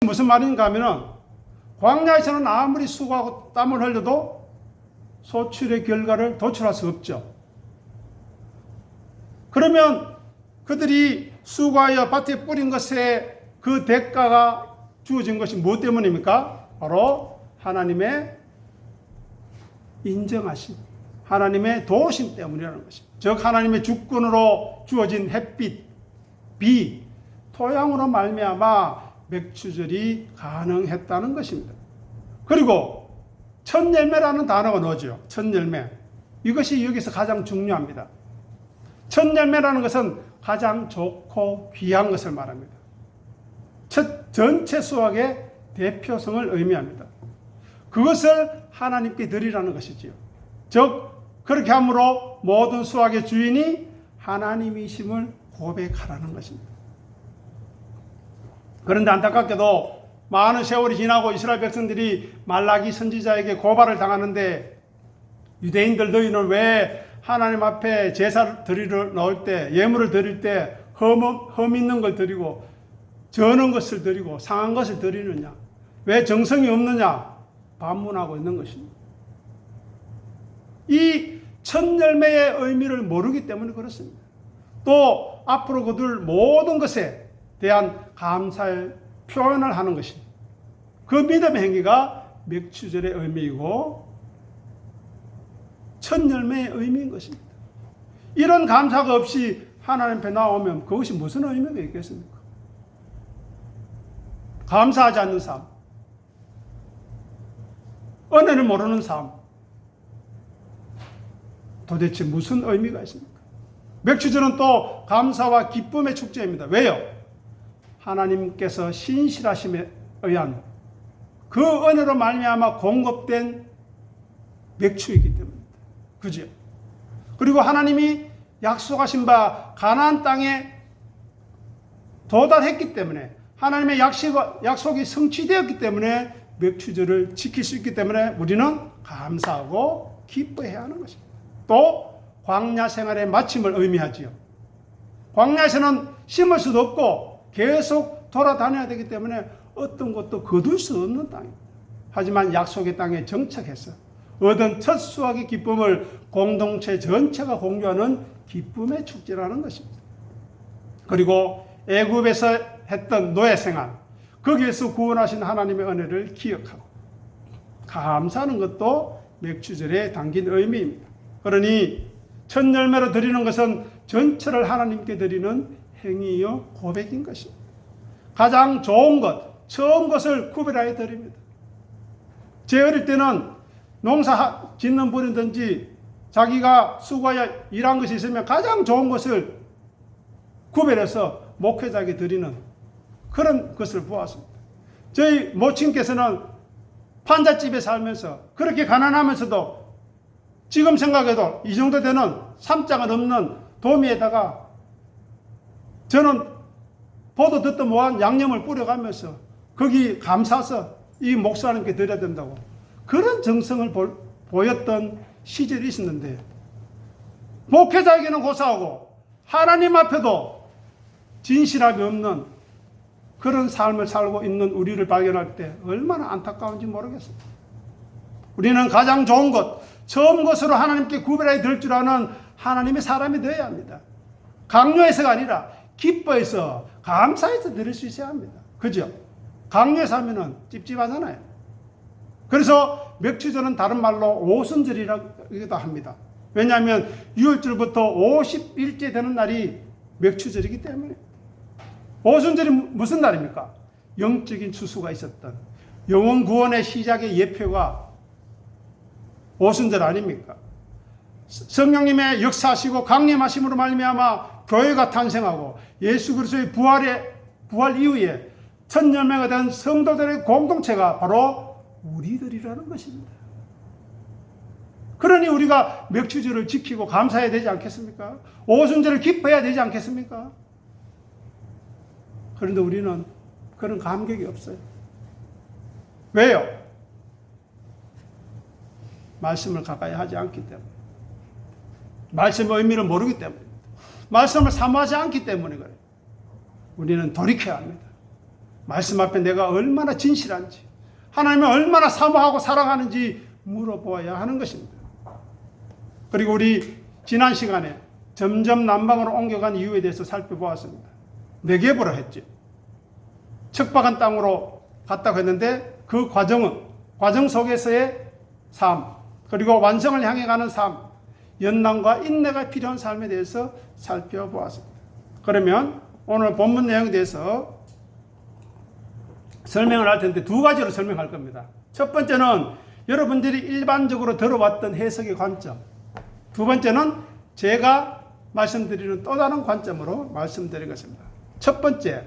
무슨 말인가 하면은 광야에서는 아무리 수고하고 땀을 흘려도 소출의 결과를 도출할 수 없죠. 그러면 그들이 수고하여 밭에 뿌린 것에 그 대가가 주어진 것이 무엇 때문입니까? 바로 하나님의 인정하심, 하나님의 도우심 때문이라는 것입니다. 즉 하나님의 주권으로 주어진 햇빛, 비, 토양으로 말미암아 맥추절이 가능했다는 것입니다. 그리고 첫 열매라는 단어가 나오죠. 첫 열매. 이것이 여기서 가장 중요합니다. 첫 열매라는 것은 가장 좋고 귀한 것을 말합니다. 전체 수확의 대표성을 의미합니다. 그것을 하나님께 드리라는 것이지요. 즉 그렇게 함으로 모든 수확의 주인이 하나님이심을 고백하라는 것입니다. 그런데 안타깝게도 많은 세월이 지나고 이스라엘 백성들이 말라기 선지자에게 고발을 당하는데, 유대인들 너희는 왜 하나님 앞에 제사를 드리러 나올 때, 예물을 드릴 때 흠 있는 걸 드리고 저는 것을 드리고 상한 것을 드리느냐, 왜 정성이 없느냐 반문하고 있는 것입니다. 이 첫 열매의 의미를 모르기 때문에 그렇습니다. 또 앞으로 그들 모든 것에 대한 감사의 표현을 하는 것입니다. 그 믿음의 행위가 맥추절의 의미이고 첫 열매의 의미인 것입니다. 이런 감사가 없이 하나님 앞에 나오면 그것이 무슨 의미가 있겠습니까? 감사하지 않는 삶, 은혜를 모르는 삶, 도대체 무슨 의미가 있습니까? 맥추절은 또 감사와 기쁨의 축제입니다. 왜요? 하나님께서 신실하심에 의한 그 은혜로 말미암아 공급된 맥추이기 때문입니다. 그죠? 그리고 하나님이 약속하신 바 가나안 땅에 도달했기 때문에, 하나님의 약속이 성취되었기 때문에 맥추절을 지킬 수 있기 때문에 우리는 감사하고 기뻐해야 하는 것입니다. 또 광야 생활의 마침을 의미하지요. 광야에서는 심을 수도 없고 계속 돌아다녀야 되기 때문에 어떤 것도 거둘 수 없는 땅입니다. 하지만 약속의 땅에 정착해서 얻은 첫 수확의 기쁨을 공동체 전체가 공유하는 기쁨의 축제라는 것입니다. 그리고 애굽에서 했던 노예 생활, 거기에서 구원하신 하나님의 은혜를 기억하고 감사하는 것도 맥추절에 담긴 의미입니다. 그러니 첫 열매로 드리는 것은 전체를 하나님께 드리는 행위요 고백인 것입니다. 가장 좋은 것, 처음 것을 구별하여 드립니다. 제 어릴 때는 농사 짓는 분이든지 자기가 수고하여 일한 것이 있으면 가장 좋은 것을 구별해서 목회자에게 드리는 그런 것을 보았습니다. 저희 모친께서는 판잣집에 살면서 그렇게 가난하면서도 지금 생각해도 이 정도 되는 삼장은 없는 도미에다가 저는 보도 듣도 못한 양념을 뿌려가면서 거기 감사서 이 목사님께 드려야 된다고 그런 정성을 보였던 시절이 있었는데, 목회자에게는 고사하고 하나님 앞에도 진실함이 없는 그런 삶을 살고 있는 우리를 발견할 때 얼마나 안타까운지 모르겠습니다. 우리는 가장 좋은 것, 처음 것으로 하나님께 구별하여 들 줄 아는 하나님의 사람이 되어야 합니다. 강요해서가 아니라 기뻐해서 감사해서 드릴 수 있어야 합니다. 그죠? 강요해서 하면은 찝찝하잖아요. 그래서 맥추절은 다른 말로 오순절이라고도 합니다. 왜냐하면 6월절부터 50일째 되는 날이 맥추절이기 때문에. 오순절이 무슨 날입니까? 영적인 추수가 있었던 영혼 구원의 시작의 예표가 오순절 아닙니까? 성령님의 역사하시고 강림하심으로 말미암아 교회가 탄생하고 예수 그리스도의 부활 이후에 첫 열매가 된 성도들의 공동체가 바로 우리들이라는 것입니다. 그러니 우리가 맥추절을 지키고 감사해야 되지 않겠습니까? 오순절을 기뻐해야 되지 않겠습니까? 그런데 우리는 그런 감격이 없어요. 왜요? 말씀을 가까이 하지 않기 때문에. 말씀의 의미를 모르기 때문입니다. 말씀을 사모하지 않기 때문에 그래요. 우리는 돌이켜야 합니다. 말씀 앞에 내가 얼마나 진실한지, 하나님을 얼마나 사모하고 사랑하는지 물어보아야 하는 것입니다. 그리고 우리 지난 시간에 점점 남방으로 옮겨간 이유에 대해서 살펴보았습니다. 네게브로 했죠. 척박한 땅으로 갔다고 했는데 그 과정 속에서의 삶, 그리고 완성을 향해 가는 삶, 연단과 인내가 필요한 삶에 대해서 살펴보았습니다. 그러면 오늘 본문 내용에 대해서 설명을 할 텐데 두 가지로 설명할 겁니다. 첫 번째는 여러분들이 일반적으로 들어왔던 해석의 관점, 두 번째는 제가 말씀드리는 또 다른 관점으로 말씀드리겠습니다. 첫 번째,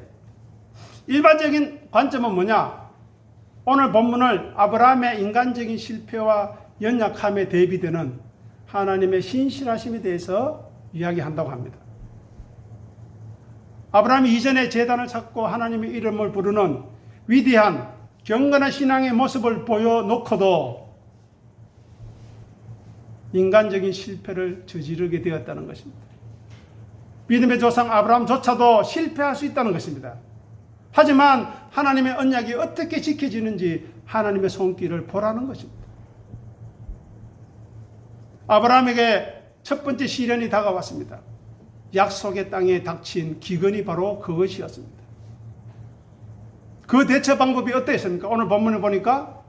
일반적인 관점은 뭐냐? 오늘 본문을 아브라함의 인간적인 실패와 연약함에 대비되는 하나님의 신실하심에 대해서 이야기한다고 합니다. 아브라함이 이전에 제단을 찾고 하나님의 이름을 부르는 위대한 경건한 신앙의 모습을 보여놓고도 인간적인 실패를 저지르게 되었다는 것입니다. 믿음의 조상 아브라함조차도 실패할 수 있다는 것입니다. 하지만 하나님의 언약이 어떻게 지켜지는지 하나님의 손길을 보라는 것입니다. 아브라함에게 첫 번째 시련이 다가왔습니다. 약속의 땅에 닥친 기근이 바로 그것이었습니다. 그 대처 방법이 어땠습니까? 오늘 본문을 보니까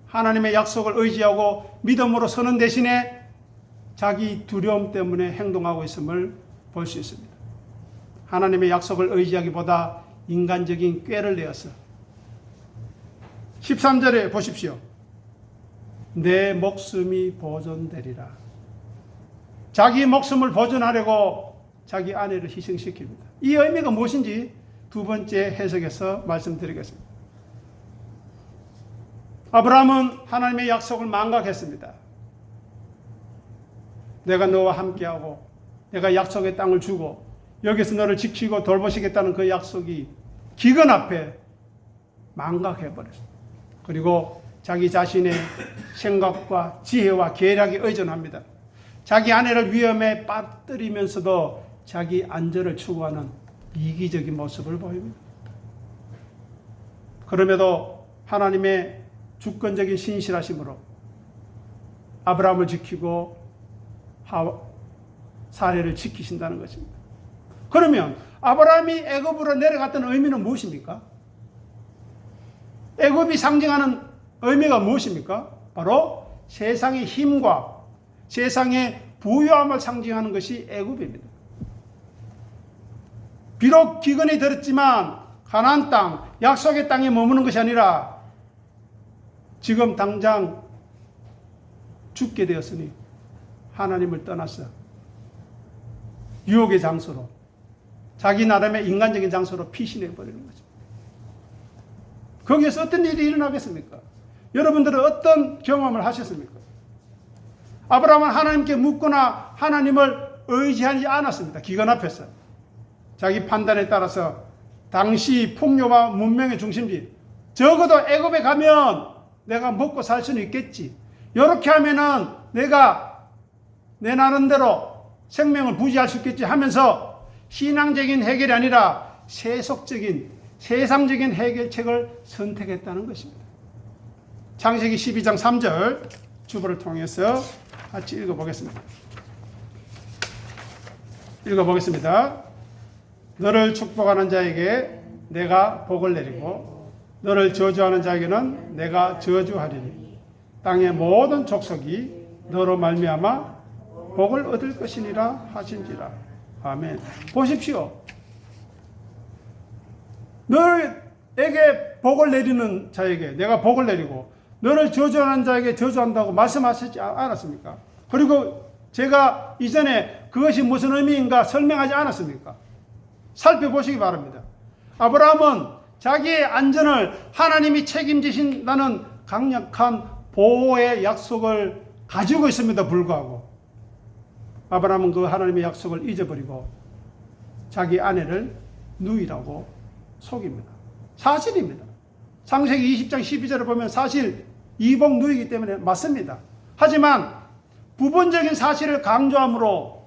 하나님의 약속을 의지하고 믿음으로 서는 대신에 자기 두려움 때문에 행동하고 있음을 볼 수 있습니다. 하나님의 약속을 의지하기보다 인간적인 꾀를 내어서 13절에 보십시오. 내 목숨이 보존되리라. 자기 목숨을 보존하려고 자기 아내를 희생시킵니다. 이 의미가 무엇인지 두 번째 해석에서 말씀드리겠습니다. 아브라함은 하나님의 약속을 망각했습니다. 내가 너와 함께하고 내가 약속의 땅을 주고 여기서 너를 지키고 돌보시겠다는 그 약속이 기근 앞에 망각해버렸습니다. 그리고 자기 자신의 생각과 지혜와 계략에 의존합니다. 자기 아내를 위험에 빠뜨리면서도 자기 안전을 추구하는 이기적인 모습을 보입니다. 그럼에도 하나님의 주권적인 신실하심으로 아브라함을 지키고 사례를 지키신다는 것입니다. 그러면 아브라함이 애굽으로 내려갔던 의미는 무엇입니까? 애굽이 상징하는 의미가 무엇입니까? 바로 세상의 힘과 세상의 부유함을 상징하는 것이 애굽입니다. 비록 기근이 들었지만 가나안 땅, 약속의 땅에 머무는 것이 아니라 지금 당장 죽게 되었으니 하나님을 떠나서 유혹의 장소로, 자기 나름의 인간적인 장소로 피신해 버리는 거죠. 거기에서 어떤 일이 일어나겠습니까? 여러분들은 어떤 경험을 하셨습니까? 아브라함은 하나님께 묻거나 하나님을 의지하지 않았습니다. 기근 앞에서. 자기 판단에 따라서 당시 풍요와 문명의 중심지, 적어도 애굽에 가면 내가 먹고 살 수는 있겠지. 이렇게 하면은 내가 내 나름대로 생명을 부지할 수 있겠지 하면서 신앙적인 해결이 아니라 세속적인, 세상적인 해결책을 선택했다는 것입니다. 창세기 12장 3절 주보를 통해서 같이 읽어보겠습니다. 너를 축복하는 자에게 내가 복을 내리고 너를 저주하는 자에게는 내가 저주하리니 땅의 모든 족속이 너로 말미암아 복을 얻을 것이니라 하신지라. 아멘. 보십시오. 너에게 복을 내리는 자에게 내가 복을 내리고 너를 저주하는 자에게 저주한다고 말씀하시지 않았습니까? 그리고 제가 이전에 그것이 무슨 의미인가 설명하지 않았습니까? 살펴보시기 바랍니다. 아브라함은 자기의 안전을 하나님이 책임지신다는 강력한 보호의 약속을 가지고 있음에도 불구하고 아브라함은 그 하나님의 약속을 잊어버리고 자기 아내를 누이라고 속입니다. 사실입니다. 창세기 20장 12절을 보면 사실 이복 누이기 때문에 맞습니다. 하지만 부분적인 사실을 강조함으로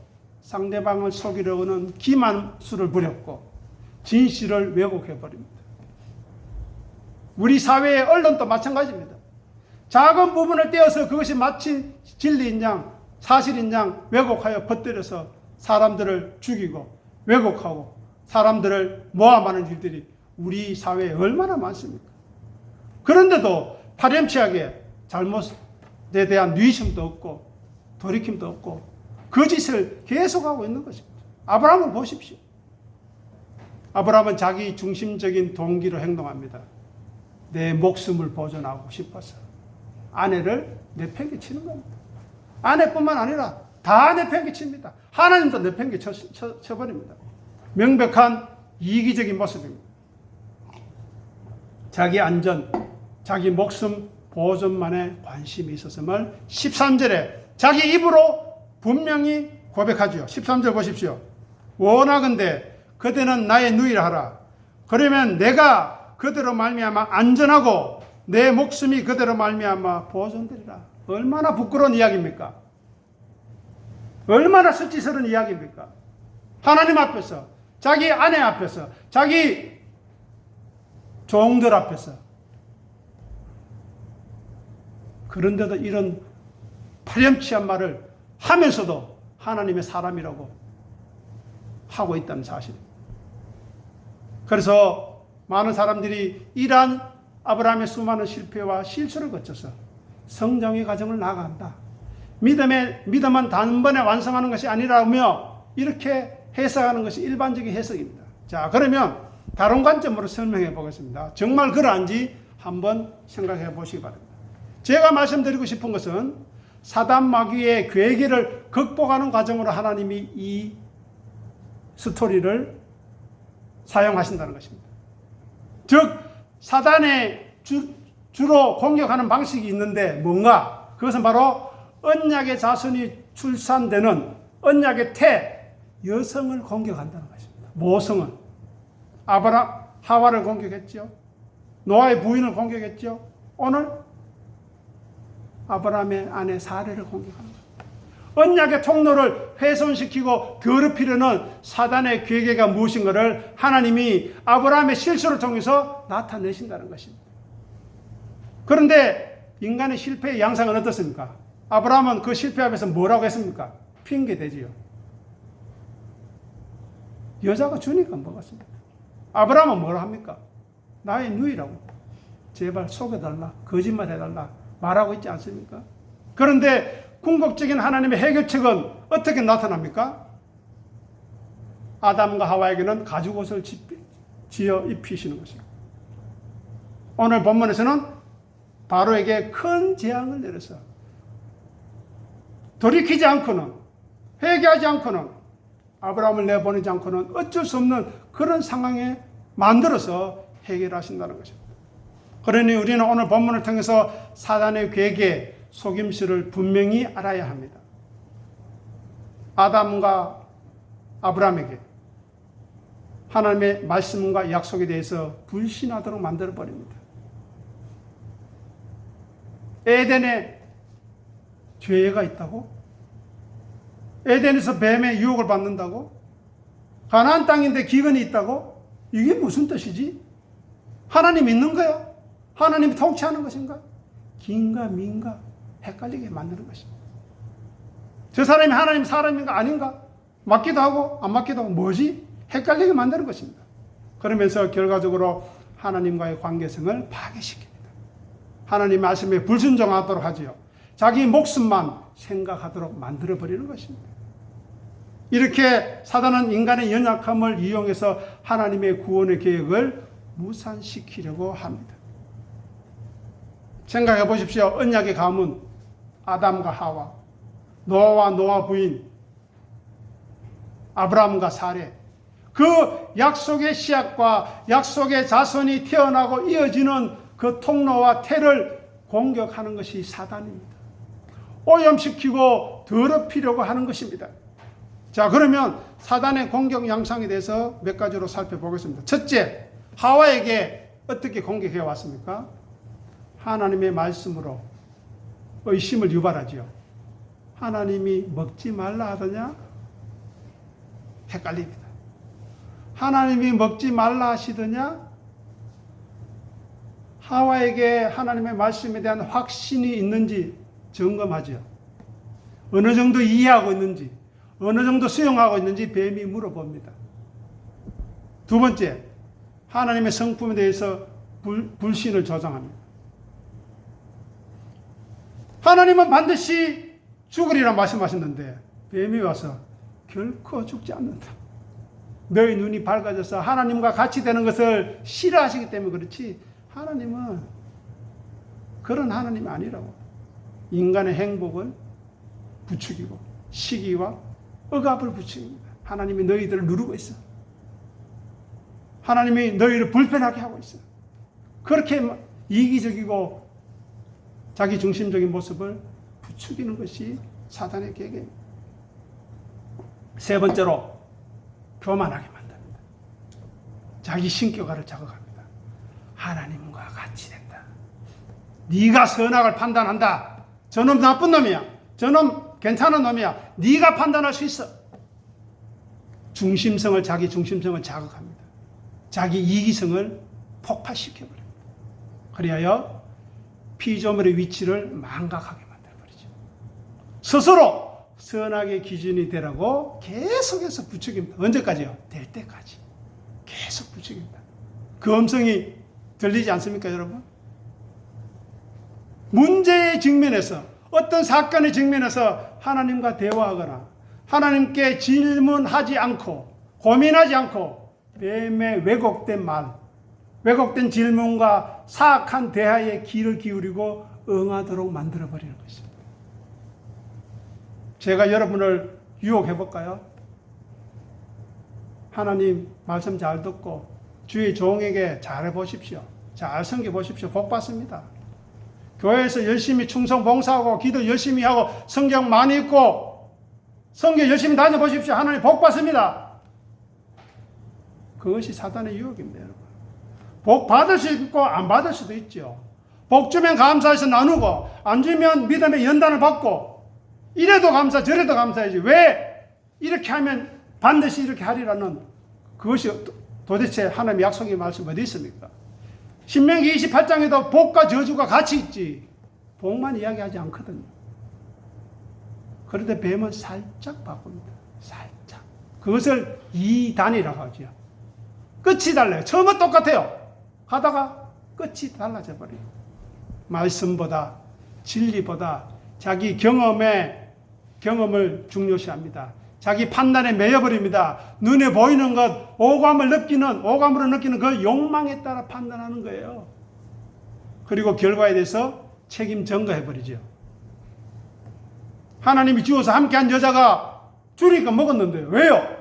상대방을 속이려는 기만수를 부렸고 진실을 왜곡해버립니다. 우리 사회의 언론도 마찬가지입니다. 작은 부분을 떼어서 그것이 마치 진리인 양, 사실인 양 왜곡하여 퍼뜨려서 사람들을 죽이고 왜곡하고 사람들을 모함하는 일들이 우리 사회에 얼마나 많습니까? 그런데도 파렴치하게 잘못에 대한 뉘심도 없고 돌이킴도 없고 그 짓을 계속하고 있는 것입니다. 아브라함을 보십시오. 아브라함은 자기 중심적인 동기로 행동합니다. 내 목숨을 보존하고 싶어서 아내를 내팽개치는 겁니다. 아내뿐만 아니라 다 내팽개칩니다. 하나님도 내팽개쳐버립니다. 명백한 이기적인 모습입니다. 자기 안전, 자기 목숨 보존만에 관심이 있었음을 13절에 자기 입으로 분명히 고백하죠. 13절 보십시오. 원하건대 그대는 나의 누이라 하라. 그러면 내가 그대로 말미암아 안전하고 내 목숨이 그대로 말미암아 보존되리라. 얼마나 부끄러운 이야기입니까? 얼마나 수치스러운 이야기입니까? 하나님 앞에서, 자기 아내 앞에서, 자기 종들 앞에서. 그런데도 이런 파렴치한 말을 하면서도 하나님의 사람이라고 하고 있다는 사실입니다. 그래서 많은 사람들이 이러한 아브라함의 수많은 실패와 실수를 거쳐서 성장의 과정을 나아간다. 믿음은 단번에 완성하는 것이 아니라며 이렇게 해석하는 것이 일반적인 해석입니다. 자, 그러면 다른 관점으로 설명해 보겠습니다. 정말 그러한지 한번 생각해 보시기 바랍니다. 제가 말씀드리고 싶은 것은 사단 마귀의 괴계를 극복하는 과정으로 하나님이 이 스토리를 사용하신다는 것입니다. 즉 사단의 주로 공격하는 방식이 있는데 뭔가? 그것은 바로 언약의 자손이 출산되는 언약의 태 여성을 공격한다는 것입니다. 모성은 하와를 공격했죠. 노아의 부인을 공격했죠. 오늘 아브라함의 아내 사레를 공격하는 거예요. 언약의 통로를 훼손시키고 더럽히려는 사단의 괴계가 무엇인가를 하나님이 아브라함의 실수를 통해서 나타내신다는 것입니다. 그런데 인간의 실패의 양상은 어떻습니까? 아브라함은 그 실패 앞에서 뭐라고 했습니까? 핑계대지요. 여자가 주니까 먹었습니다. 아브라함은 뭐라 합니까? 나의 누이라고. 제발 속여달라. 거짓말 해달라. 말하고 있지 않습니까? 그런데 궁극적인 하나님의 해결책은 어떻게 나타납니까? 아담과 하와에게는 가죽옷을 지어 입히시는 것입니다. 오늘 본문에서는 바로에게 큰 재앙을 내려서 돌이키지 않고는 회개하지 않고는 아브라함을 내보내지 않고는 어쩔 수 없는 그런 상황에 만들어서 해결하신다는 것입니다. 그러니 우리는 오늘 본문을 통해서 사단의 괴계, 속임수를 분명히 알아야 합니다. 아담과 아브라함에게 하나님의 말씀과 약속에 대해서 불신하도록 만들어버립니다. 에덴에 죄가 있다고? 에덴에서 뱀의 유혹을 받는다고? 가나안 땅인데 기근이 있다고? 이게 무슨 뜻이지? 하나님 있는 거야? 하나님이 통치하는 것인가? 긴가 민가 헷갈리게 만드는 것입니다. 저 사람이 하나님 사람인가 아닌가? 맞기도 하고 안 맞기도 하고 뭐지? 헷갈리게 만드는 것입니다. 그러면서 결과적으로 하나님과의 관계성을 파괴시킵니다. 하나님 말씀에 불순종하도록 하지요. 자기 목숨만 생각하도록 만들어버리는 것입니다. 이렇게 사단은 인간의 연약함을 이용해서 하나님의 구원의 계획을 무산시키려고 합니다. 생각해 보십시오. 언약의 가문 아담과 하와, 노아와 노아 부인 아브라함과 사레, 그 약속의 씨앗과 약속의 자손이 태어나고 이어지는 그 통로와 태를 공격하는 것이 사단입니다. 오염시키고 더럽히려고 하는 것입니다. 자, 그러면 사단의 공격 양상에 대해서 몇 가지로 살펴보겠습니다. 첫째, 하와에게 어떻게 공격해 왔습니까? 하나님의 말씀으로 의심을 유발하지요. 하나님이 먹지 말라 하더냐? 헷갈립니다. 하나님이 먹지 말라 하시더냐? 하와에게 하나님의 말씀에 대한 확신이 있는지 점검하죠. 어느 정도 이해하고 있는지, 어느 정도 수용하고 있는지 뱀이 물어봅니다. 두 번째, 하나님의 성품에 대해서 불신을 조장합니다. 하나님은 반드시 죽으리라 말씀하셨는데 뱀이 와서 결코 죽지 않는다. 너희 눈이 밝아져서 하나님과 같이 되는 것을 싫어하시기 때문에 그렇지 하나님은 그런 하나님이 아니라고. 인간의 행복을 부추기고 시기와 억압을 부추깁니다. 하나님이 너희들을 누르고 있어. 하나님이 너희를 불편하게 하고 있어. 그렇게 이기적이고 자기 중심적인 모습을 부추기는 것이 사단의 계획입니다. 세 번째로 교만하게 만듭니다. 자기 신격화를 자극합니다. 하나님과 같이 된다. 네가 선악을 판단한다. 저놈 나쁜 놈이야. 저놈 괜찮은 놈이야. 네가 판단할 수 있어. 자기 중심성을 자극합니다. 자기 이기성을 폭발시켜버립니다. 그리하여 피조물의 위치를 망각하게 만들어버리죠. 스스로 선악의 기준이 되라고 계속해서 부추깁니다. 언제까지요? 될 때까지. 계속 부추깁니다. 그 음성이 들리지 않습니까, 여러분? 문제의 직면에서, 어떤 사건의 직면에서 하나님과 대화하거나 하나님께 질문하지 않고 고민하지 않고 뱀의 왜곡된 말, 왜곡된 질문과 사악한 대화에 귀를 기울이고 응하도록 만들어버리는 것입니다. 제가 여러분을 유혹해 볼까요? 하나님 말씀 잘 듣고 주의 종에게 잘해 보십시오. 잘 섬겨 보십시오. 복 받습니다. 교회에서 열심히 충성 봉사하고 기도 열심히 하고 성경 많이 읽고 성경 열심히 다녀보십시오. 하나님 복 받습니다. 그것이 사단의 유혹입니다, 여러분. 복 받을 수 있고 안 받을 수도 있죠. 복 주면 감사해서 나누고 안 주면 믿음의 연단을 받고 이래도 감사 저래도 감사해야지. 왜 이렇게 하면 반드시 이렇게 하리라는 그것이 도대체 하나님의 약속의 말씀 어디 있습니까? 신명기 28장에도 복과 저주가 같이 있지 복만 이야기하지 않거든요. 그런데 뱀은 살짝 바꿉니다. 살짝. 그것을 이단이라고 하죠. 끝이 달라요. 처음은 똑같아요. 하다가 끝이 달라져 버려요. 말씀보다 진리보다 자기 경험을 중요시합니다. 자기 판단에 매여버립니다. 눈에 보이는 것, 오감으로 느끼는 그 욕망에 따라 판단하는 거예요. 그리고 결과에 대해서 책임 전가해버리죠. 하나님이 주어서 함께한 여자가 주니까 먹었는데 왜요?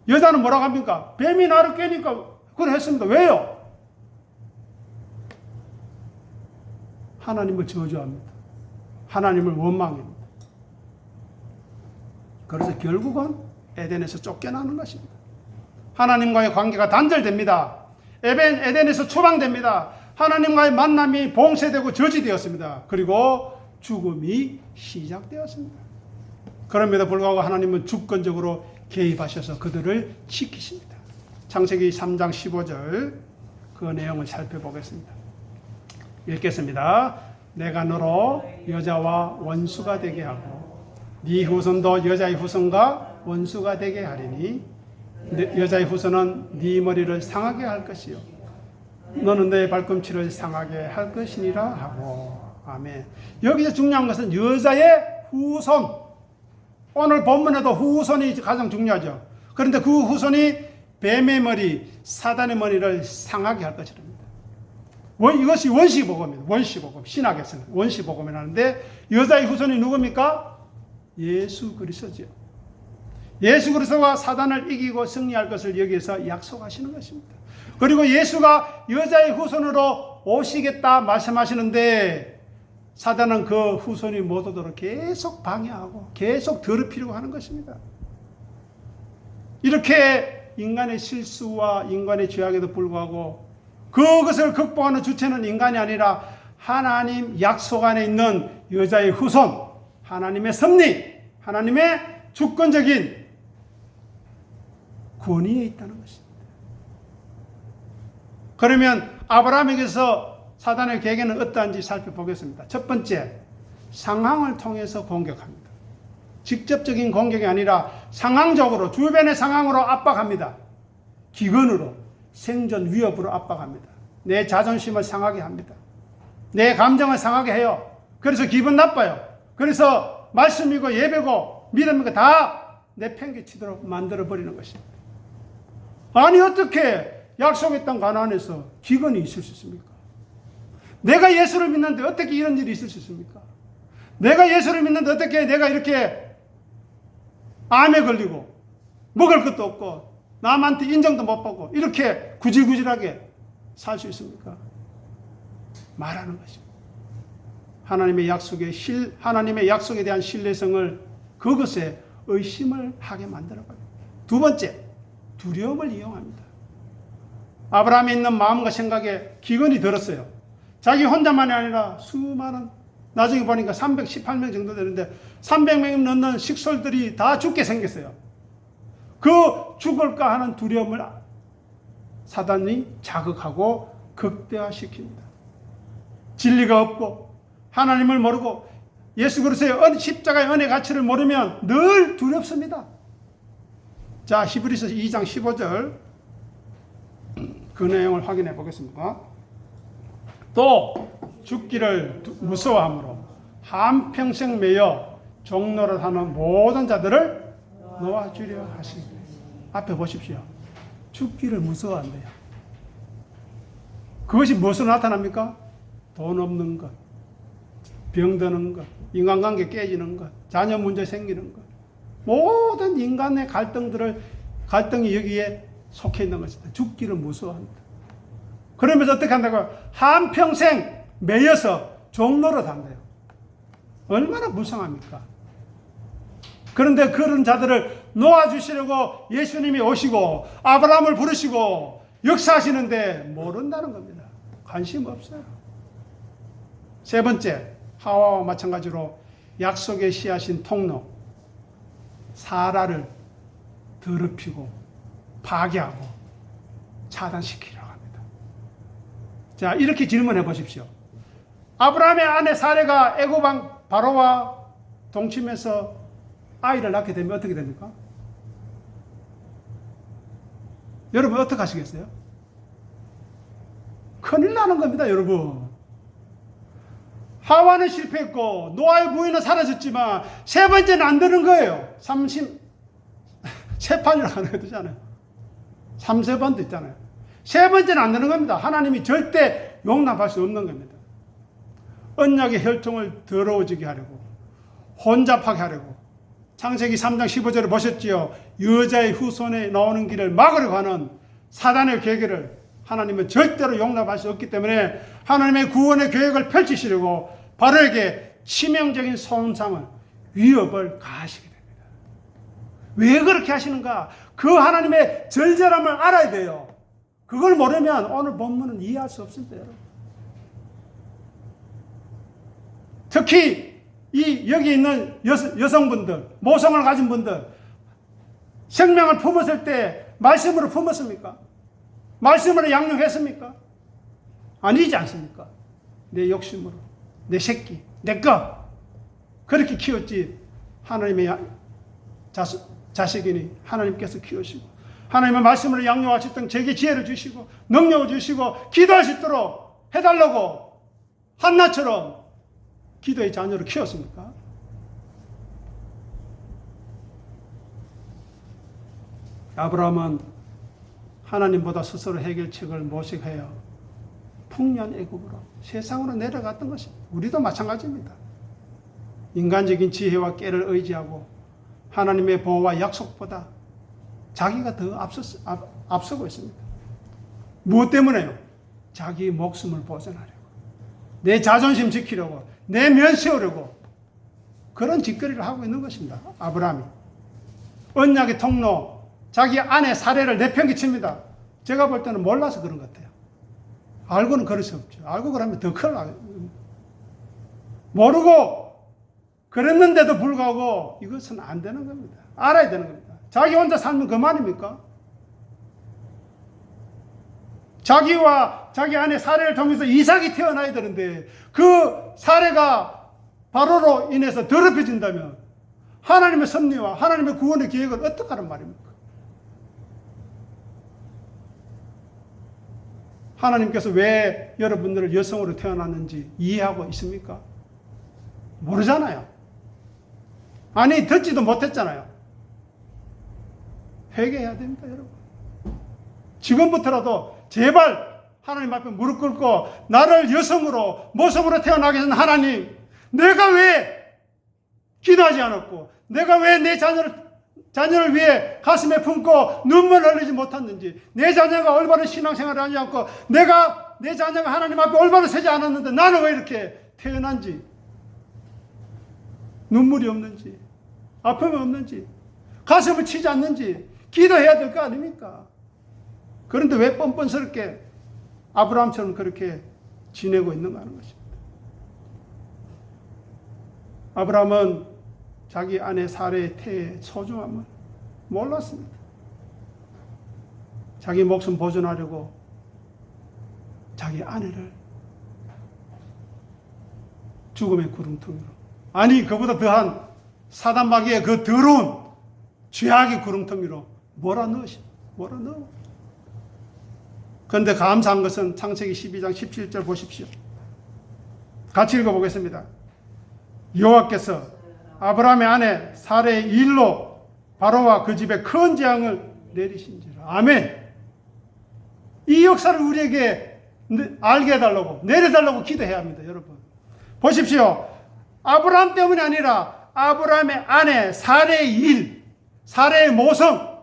여자는 뭐라고 합니까? 뱀이 나를 깨니까 그걸 했습니다. 왜요? 하나님을 저주합니다. 하나님을 원망합니다. 그래서 결국은 에덴에서 쫓겨나는 것입니다. 하나님과의 관계가 단절됩니다. 에덴에서 추방됩니다. 하나님과의 만남이 봉쇄되고 저지되었습니다. 그리고 죽음이 시작되었습니다. 그럼에도 불구하고 하나님은 주권적으로 개입하셔서 그들을 지키십니다. 창세기 3장 15절 그 내용을 살펴보겠습니다. 읽겠습니다. 내가 너로 여자와 원수가 되게 하고 네 후손도 여자의 후손과 원수가 되게 하리니 여자의 후손은 네 머리를 상하게 할 것이요 너는 내 발꿈치를 상하게 할 것이니라 하고. 아멘. 여기서 중요한 것은 여자의 후손. 오늘 본문에도 후손이 가장 중요하죠. 그런데 그 후손이 뱀의 머리, 사단의 머리를 상하게 할 것이랍니다. 이것이 원시복음입니다. 원시복음. 신학에서는 원시복음이라는데 여자의 후손이 누굽니까? 예수 그리스도죠. 예수 그리스도가 사단을 이기고 승리할 것을 여기에서 약속하시는 것입니다. 그리고 예수가 여자의 후손으로 오시겠다 말씀하시는데 사단은 그 후손이 못 오도록 계속 방해하고 계속 더럽히려고 하는 것입니다. 이렇게 인간의 실수와 인간의 죄악에도 불구하고 그것을 극복하는 주체는 인간이 아니라 하나님 약속 안에 있는 여자의 후손, 하나님의 섭리, 하나님의 주권적인 권위에 있다는 것입니다. 그러면 아브라함에게서 사단의 계획은 어떠한지 살펴보겠습니다. 첫 번째, 상황을 통해서 공격합니다. 직접적인 공격이 아니라 상황적으로, 주변의 상황으로 압박합니다. 기근으로, 생존 위협으로 압박합니다. 내 자존심을 상하게 합니다. 내 감정을 상하게 해요. 그래서 기분 나빠요. 그래서 말씀이고 예배고 믿음이고 다 내팽개치도록 만들어버리는 것입니다. 아니 어떻게 약속했던 가나안에서 기근이 있을 수 있습니까? 내가 예수를 믿는데 어떻게 이런 일이 있을 수 있습니까? 내가 예수를 믿는데 어떻게 내가 이렇게 암에 걸리고 먹을 것도 없고 남한테 인정도 못 받고 이렇게 구질구질하게 살 수 있습니까? 말하는 것입니다. 하나님의 약속에 대한 신뢰성을 그것에 의심을 하게 만들어버려요. 두 번째, 두려움을 이용합니다. 아브라함에 있는 마음과 생각에 기근이 들었어요. 자기 혼자만이 아니라 수많은, 나중에 보니까 318명 정도 되는데 300명 넘는 식솔들이 다 죽게 생겼어요. 그 죽을까 하는 두려움을 사단이 자극하고 극대화시킵니다. 진리가 없고 하나님을 모르고 예수 그리스도의 십자가의 은혜 가치를 모르면 늘 두렵습니다. 자, 히브리서 2장 15절 그 내용을 확인해 보겠습니다. 또 죽기를 무서워함으로 한평생 매여 종노릇하는 모든 자들을 놓아주려 하시니. 앞에 보십시오. 죽기를 무서워한대요. 그것이 무엇으로 나타납니까? 돈 없는 것, 병드는 것, 인간관계 깨지는 것, 자녀 문제 생기는 것, 모든 인간의 갈등이 여기에 속해 있는 것입니다. 죽기를 무서워합니다. 그러면서 어떻게 한다고? 한평생 매여서 종노릇 한대요. 얼마나 불쌍합니까? 그런데 그런 자들을 놓아주시려고 예수님이 오시고 아브라함을 부르시고 역사하시는데 모른다는 겁니다. 관심 없어요. 세 번째, 하와와 마찬가지로 약속의 씨앗인 통로 사라를 더럽히고 파괴하고 차단시키려고 합니다. 자, 이렇게 질문해 보십시오. 아브라함의 아내 사레가 애굽 왕 바로와 동침해서 아이를 낳게 되면 어떻게 됩니까? 여러분 어떻게 하시겠어요? 큰일 나는 겁니다, 여러분. 하와는 실패했고 노아의 부인은 사라졌지만 세 번째는 안 되는 거예요. 세판이라고 하는 거 있잖아요. 3세번도 있잖아요. 세 번째는 안 되는 겁니다. 하나님이 절대 용납할 수 없는 겁니다. 언약의 혈통을 더러워지게 하려고, 혼잡하게 하려고, 창세기 3장 15절을 보셨지요. 여자의 후손에 나오는 길을 막으려고 하는 사단의 계획을 하나님은 절대로 용납할 수 없기 때문에 하나님의 구원의 계획을 펼치시려고 바로에게 치명적인 손상을, 위협을 가하시게 됩니다. 왜 그렇게 하시는가? 그 하나님의 절절함을 알아야 돼요. 그걸 모르면 오늘 본문은 이해할 수 없습니다, 여러분. 특히 여기 있는 여성분들, 모성을 가진 분들, 생명을 품었을 때 말씀으로 품었습니까? 말씀으로 양육했습니까? 아니지 않습니까? 내 욕심으로, 내 새끼, 내 거 그렇게 키웠지. 하나님의 자식이니 하나님께서 키우시고 하나님의 말씀으로 양육하셨던 제게 지혜를 주시고 능력을 주시고 기도할 수 있도록 해달라고 한나처럼 기도의 자녀를 키웠습니까? 아브라함은 하나님보다 스스로 해결책을 모색하여 풍년 애굽으로 세상으로 내려갔던 것입니다. 우리도 마찬가지입니다. 인간적인 지혜와 깨를 의지하고 하나님의 보호와 약속보다 자기가 더 앞서고 있습니다. 무엇 때문에요? 자기 목숨을 보존하려고, 내 자존심 지키려고, 내 면 세우려고 그런 짓거리를 하고 있는 것입니다. 아브라함이 언약의 통로, 자기 아내 사례를 내팽개칩니다. 제가 볼 때는 몰라서 그런 것 같아요. 알고는 그럴 수 없죠. 알고 그러면 더 큰일 나요. 모르고 그랬는데도 불구하고 이것은 안 되는 겁니다. 알아야 되는 겁니다. 자기 혼자 살면 그만입니까? 자기와 자기 아내 사례를 통해서 이삭이 태어나야 되는데 그 사례가 바로로 인해서 더럽혀진다면 하나님의 섭리와 하나님의 구원의 계획을 어떻게 하는 말입니까? 하나님께서 왜 여러분들을 여성으로 태어났는지 이해하고 있습니까? 모르잖아요. 아니, 듣지도 못했잖아요. 회개해야 됩니다, 여러분. 지금부터라도 제발 하나님 앞에 무릎 꿇고 나를 여성으로, 모성으로 태어나게 하신 하나님, 내가 왜 기도하지 않았고, 내가 왜 내 자녀를 위해 가슴에 품고 눈물을 흘리지 못했는지, 내 자녀가 올바른 신앙생활을 하지 않고, 내 자녀가 하나님 앞에 올바로 서지 않았는데 나는 왜 이렇게 태어난지, 눈물이 없는지, 아픔이 없는지, 가슴을 치지 않는지 기도해야 될 거 아닙니까? 그런데 왜 뻔뻔스럽게 아브라함처럼 그렇게 지내고 있는가 하는 것입니다. 아브라함은 자기 아내 사례의 태의 소중함을 몰랐습니다. 자기 목숨 보존하려고 자기 아내를 죽음의 구름통으로, 아니 그보다 더한 사단마귀의 그 더러운 죄악의 구름통으로 몰아넣어. 그런데 감사한 것은 창세기 12장 17절 보십시오. 같이 읽어보겠습니다. 여호와께서 아브라함의 아내 사레의 일로 바로와 그 집에 큰 재앙을 내리신지라. 아멘. 이 역사를 우리에게 알게 해달라고, 내려달라고 기도해야 합니다, 여러분. 보십시오. 아브라함 때문이 아니라 아브라함의 아내 사레의 일, 사레의 모성,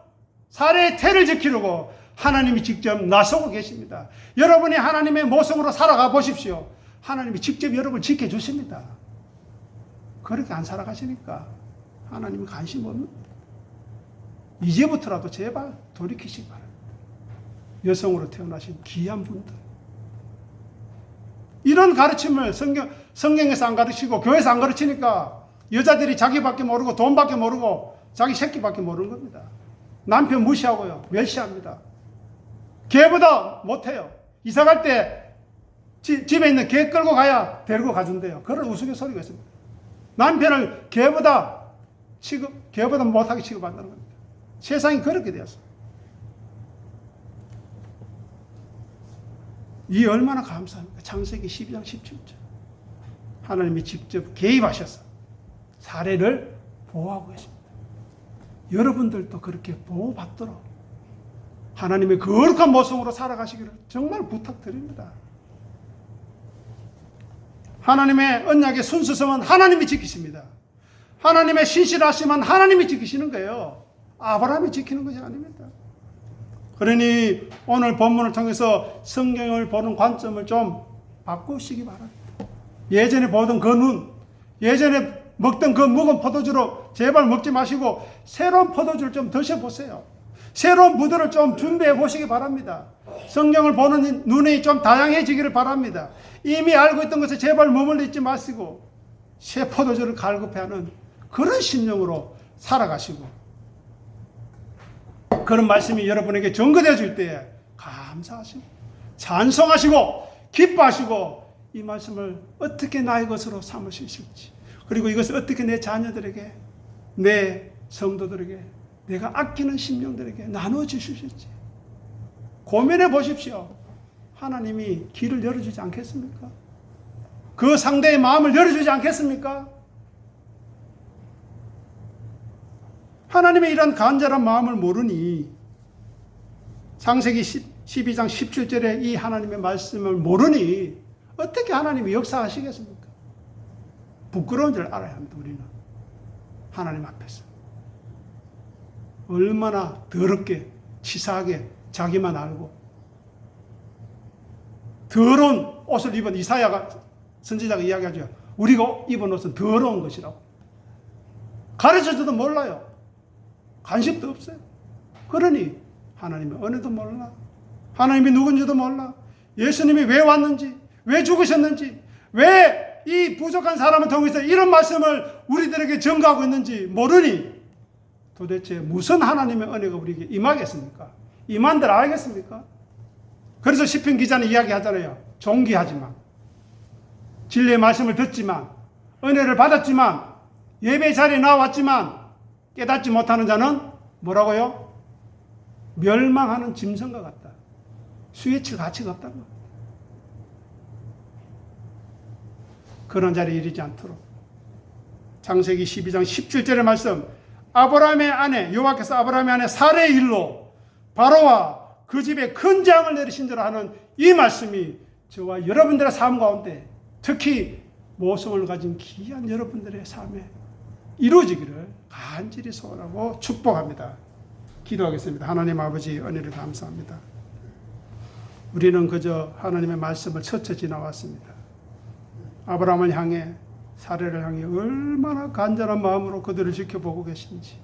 사레의 태를 지키려고 하나님이 직접 나서고 계십니다. 여러분이 하나님의 모성으로 살아가 보십시오. 하나님이 직접 여러분을 지켜주십니다. 그렇게 안 살아가시니까 하나님이 관심 없는, 이제부터라도 제발 돌이키시기 바랍니다. 여성으로 태어나신 귀한 분들, 이런 가르침을 성경에서 안 가르치고 교회에서 안 가르치니까 여자들이 자기밖에 모르고 돈밖에 모르고 자기 새끼밖에 모르는 겁니다. 남편 무시하고요, 멸시합니다. 개보다 못해요. 이사 갈 때 집에 있는 개 끌고 가야 데리고 가준대요. 그런 우스갯소리가 있습니다. 남편을 개보다 못하게 취급한다는 겁니다. 세상이 그렇게 되었어요. 이 얼마나 감사합니까? 창세기 12장 17절. 하나님이 직접 개입하셔서 사례를 보호하고 계십니다. 여러분들도 그렇게 보호받도록 하나님의 거룩한 모성으로 살아가시기를 정말 부탁드립니다. 하나님의 언약의 순수성은 하나님이 지키십니다. 하나님의 신실하심은 하나님이 지키시는 거예요. 아브라함이 지키는 것이 아닙니다. 그러니 오늘 본문을 통해서 성경을 보는 관점을 좀 바꾸시기 바랍니다. 예전에 보던 그 눈, 예전에 먹던 그 묵은 포도주로 제발 먹지 마시고 새로운 포도주를 좀 드셔보세요. 새로운 무드를 좀 준비해 보시기 바랍니다. 성경을 보는 눈이 좀 다양해지기를 바랍니다. 이미 알고 있던 것에 제발 머물러 있지 마시고 새 포도주를 갈급해하는 그런 심령으로 살아가시고, 그런 말씀이 여러분에게 전거되어 줄 때에 감사하시고 찬송하시고 기뻐하시고 이 말씀을 어떻게 나의 것으로 삼을 수 있을지, 그리고 이것을 어떻게 내 자녀들에게, 내 성도들에게, 내가 아끼는 심령들에게 나누어 주실지 고민해 보십시오. 하나님이 길을 열어주지 않겠습니까? 그 상대의 마음을 열어주지 않겠습니까? 하나님의 이런 간절한 마음을 모르니, 창세기 12장 17절에 이 하나님의 말씀을 모르니 어떻게 하나님이 역사하시겠습니까? 부끄러운 줄 알아야 합니다. 우리는 하나님 앞에서 얼마나 더럽게 치사하게 자기만 알고 더러운 옷을 입은 이사야가, 선지자가 이야기하죠. 우리가 입은 옷은 더러운 것이라고. 가르쳐줘도 몰라요. 관심도 없어요. 그러니 하나님의 은혜도 몰라, 하나님이 누군지도 몰라, 예수님이 왜 왔는지, 왜 죽으셨는지, 왜 이 부족한 사람을 통해서 이런 말씀을 우리들에게 전가하고 있는지 모르니 도대체 무슨 하나님의 은혜가 우리에게 임하겠습니까? 임한들 알겠습니까? 그래서 시편 기자는 이야기하잖아요. 존귀하지만, 진리의 말씀을 듣지만, 은혜를 받았지만, 예배 자리에 나왔지만 깨닫지 못하는 자는 뭐라고요? 멸망하는 짐승과 같다. 수에 칠 가치가 없다고. 그런 자리에 이르지 않도록. 창세기 12장 17절의 말씀, 아브라함의 아내, 여호와께서 아브라함의 아내 사레의 일로 바로와 그 집에 큰 재앙을 내리신지라 하는 이 말씀이 저와 여러분들의 삶 가운데, 특히 모성을 가진 귀한 여러분들의 삶에 이루어지기를 간절히 소원하고 축복합니다. 기도하겠습니다. 하나님 아버지, 은혜를 감사합니다. 우리는 그저 하나님의 말씀을 스쳐 지나왔습니다. 아브라함을 향해, 사례를 향해 얼마나 간절한 마음으로 그들을 지켜보고 계신지,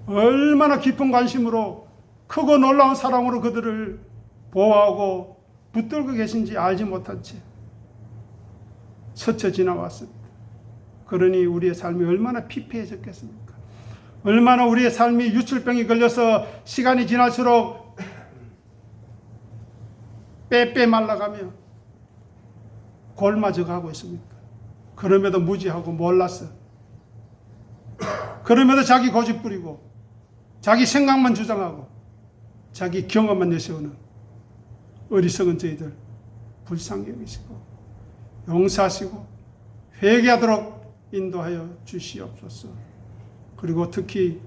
얼마나 깊은 관심으로 크고 놀라운 사랑으로 그들을 보호하고 붙들고 계신지 알지 못한 채 스쳐 지나왔습니다. 그러니 우리의 삶이 얼마나 피폐해졌겠습니까? 얼마나 우리의 삶이 유출병이 걸려서 시간이 지날수록 빼빼 말라가며 골마져 가고 있습니까? 그럼에도 무지하고 몰랐어. 그럼에도 자기 고집 부리고 자기 생각만 주장하고 자기 경험만 내세우는 어리석은 저희들 불쌍히 여기시고 용서하시고 회개하도록 인도하여 주시옵소서. 그리고 특히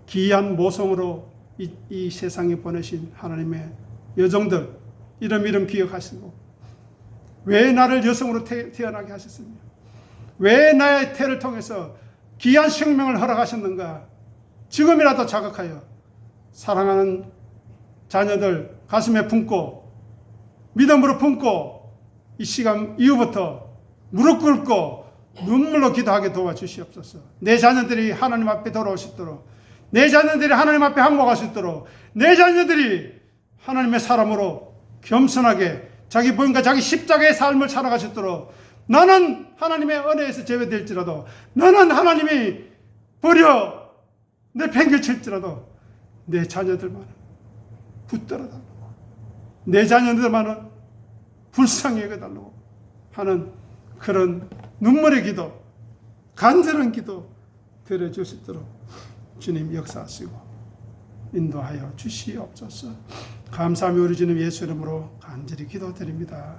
귀한 모성으로 이 세상에 보내신 하나님의 여종들 이름 기억하시고, 왜 나를 여성으로 태어나게 하셨으며, 왜 나의 태를 통해서 귀한 생명을 허락하셨는가, 지금이라도 자각하여 사랑하는 자녀들 가슴에 품고 믿음으로 품고 이 시간 이후부터 무릎 꿇고 눈물로 기도하게 도와주시옵소서. 내 자녀들이 하나님 앞에 돌아올 수 있도록, 내 자녀들이 하나님 앞에 항복할 수 있도록, 내 자녀들이 하나님의 사람으로 겸손하게 자기 부인과 자기 십자가의 삶을 살아갈 수 있도록, 나는 하나님의 은혜에서 제외될지라도, 나는 하나님이 버려 내팽개칠지라도 내 자녀들만은 붙들어달라고, 내 자녀들만은 불쌍히 여겨달라고 하는 그런 눈물의 기도, 간절한 기도 드려줄 수 있도록 주님 역사하시고 인도하여 주시옵소서. 감사하며 우리 주님 예수 이름으로 간절히 기도드립니다.